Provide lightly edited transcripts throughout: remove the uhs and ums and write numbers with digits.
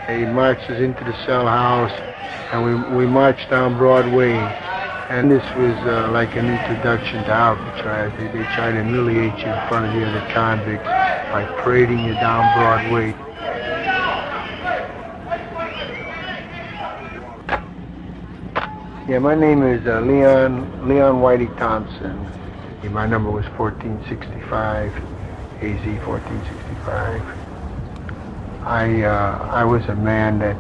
They marched us into the cell house, and we marched down Broadway. And this was like an introduction to Alcatraz. They try to humiliate you in front of the other convicts by parading you down Broadway. Yeah, my name is Leon Whitey Thompson. My number was 1465, AZ 1465. I was a man that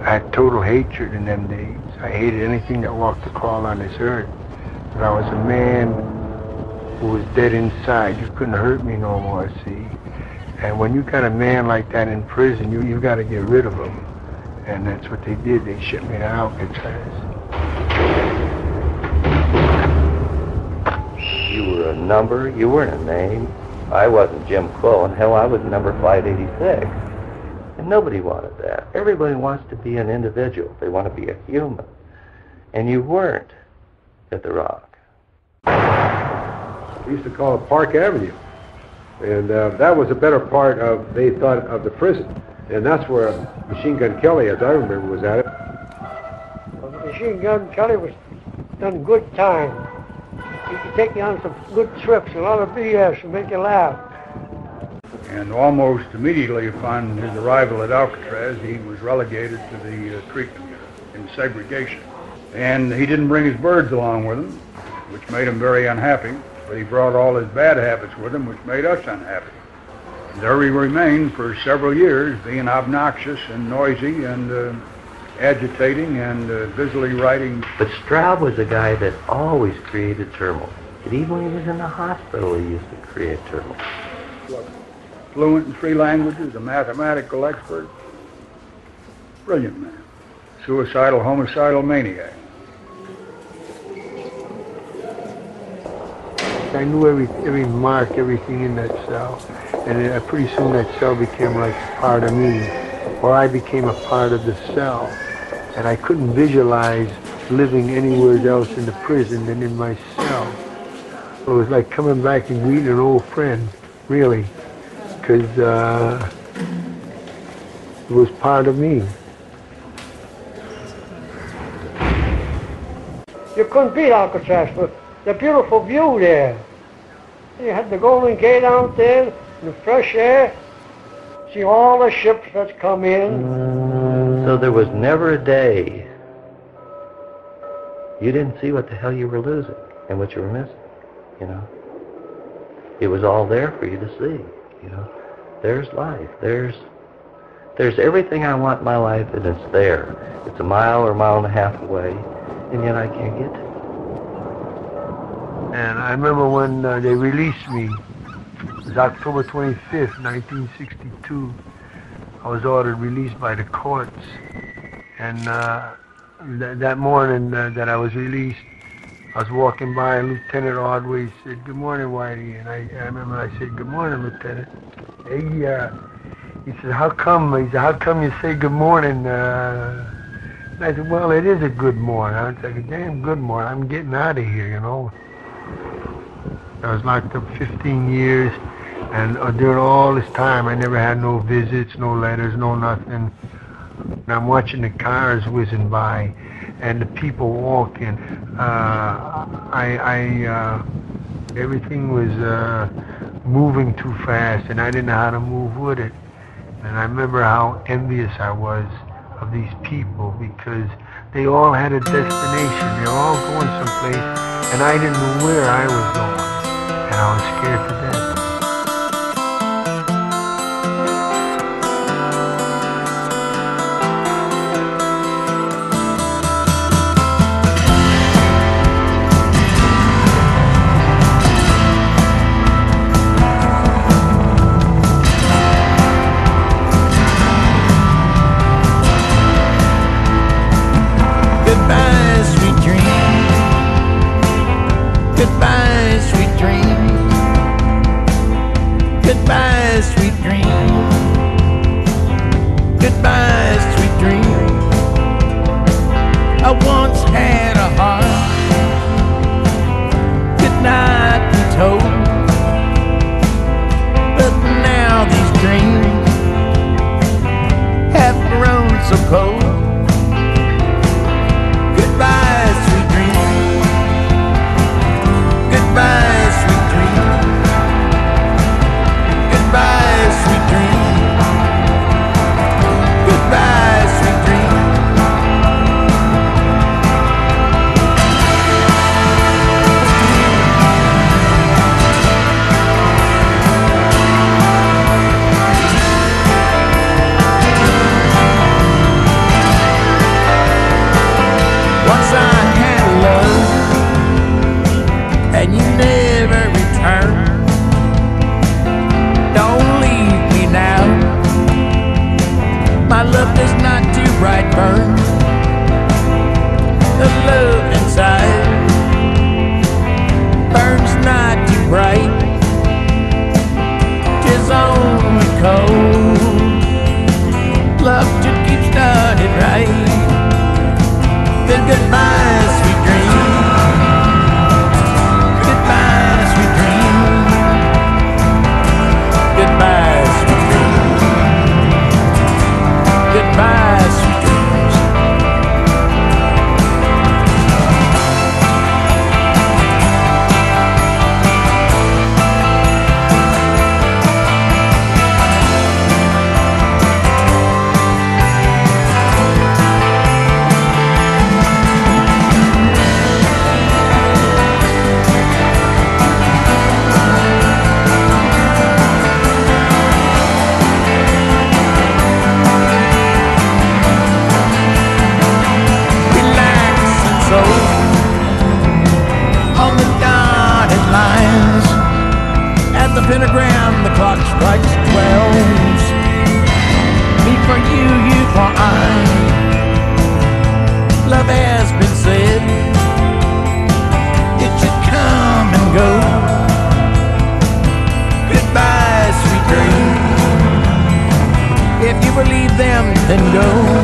had total hatred in them days. I hated anything that walked or crawled on this earth. But I was a man who was dead inside. You couldn't hurt me no more, see? And when you got a man like that in prison, you got to get rid of him. And that's what they did. They shipped me to Alcatraz. You were a number, you weren't a name. I wasn't Jim Crow, and hell, I was number 586. And nobody wanted that. Everybody wants to be an individual. They want to be a human. And you weren't at the Rock. We used to call it Park Avenue. And that was a better part of, they thought, of the prison. And that's where Machine Gun Kelly, as I remember, was at it. Well, Machine Gun Kelly was done good time. He could take you on some good trips, a lot of BS, and make you laugh. And almost immediately upon his arrival at Alcatraz, he was relegated to the treatment unit in segregation. And he didn't bring his birds along with him, which made him very unhappy, but he brought all his bad habits with him, which made us unhappy. And there he remained for several years, being obnoxious and noisy and agitating and busily writing. But Straub was a guy that always created turmoil. And even when he was in the hospital, he used to create turmoil. Fluent in 3 languages, a mathematical expert. Brilliant man. Suicidal, homicidal maniac. I knew every mark, everything in that cell. And pretty soon that cell became like part of me, or I became a part of the cell. And I couldn't visualize living anywhere else in the prison than in my cell. It was like coming back and greeting an old friend, really, because it was part of me. You couldn't beat Alcatraz for the beautiful view there. You had the Golden Gate out there, the fresh air, see all the ships that's come in. So there was never a day you didn't see what the hell you were losing and what you were missing, you know. It was all there for you to see, you know. There's life. There's everything I want in my life, and it's there. It's a mile or a mile and a half away, and yet I can't get to it. And I remember when they released me, it was October 25th, 1962. I was ordered released by the courts. And that morning that I was released, I was walking by and Lieutenant Ordway said, "Good morning, Whitey." And I remember I said, "Good morning, Lieutenant." He said, "How come?" He said, "How come you say good morning?" And I said, "Well, it is a good morning." I was like, "A damn good morning. I'm getting out of here, you know." I was locked up 15 years, and during all this time, I never had no visits, no letters, no nothing. And I'm watching the cars whizzing by, and the people walking. Everything was moving too fast, and I didn't know how to move with it. And I remember how envious I was of these people, because they all had a destination. They were all going someplace, and I didn't know where I was going. And I was scared to death. Goodbye, sweet dream. Goodbye, sweet dream. Goodbye, sweet dream. Goodbye, sweet dream. I once had a heart, could not be told, but now these dreams have cold. Goodbye, sweet dream. Goodbye, sweet dream. Goodbye, sweet dream. Goodbye, sweet dream. Once I had love, and you never returned. Don't leave me now. My love does not too bright burn. The love inside burns not too bright. 'Tis only cold. Love just keeps started right. Then goodbye, sweet dream. Goodbye, sweet dream. Goodbye, sweet dream. Goodbye, sweet dreams. On the dotted lines, at the pentagram the clock strikes 12. Me for you, you for I. Love has been said, it should come and go. Goodbye, sweet dream. If you believe them, then go.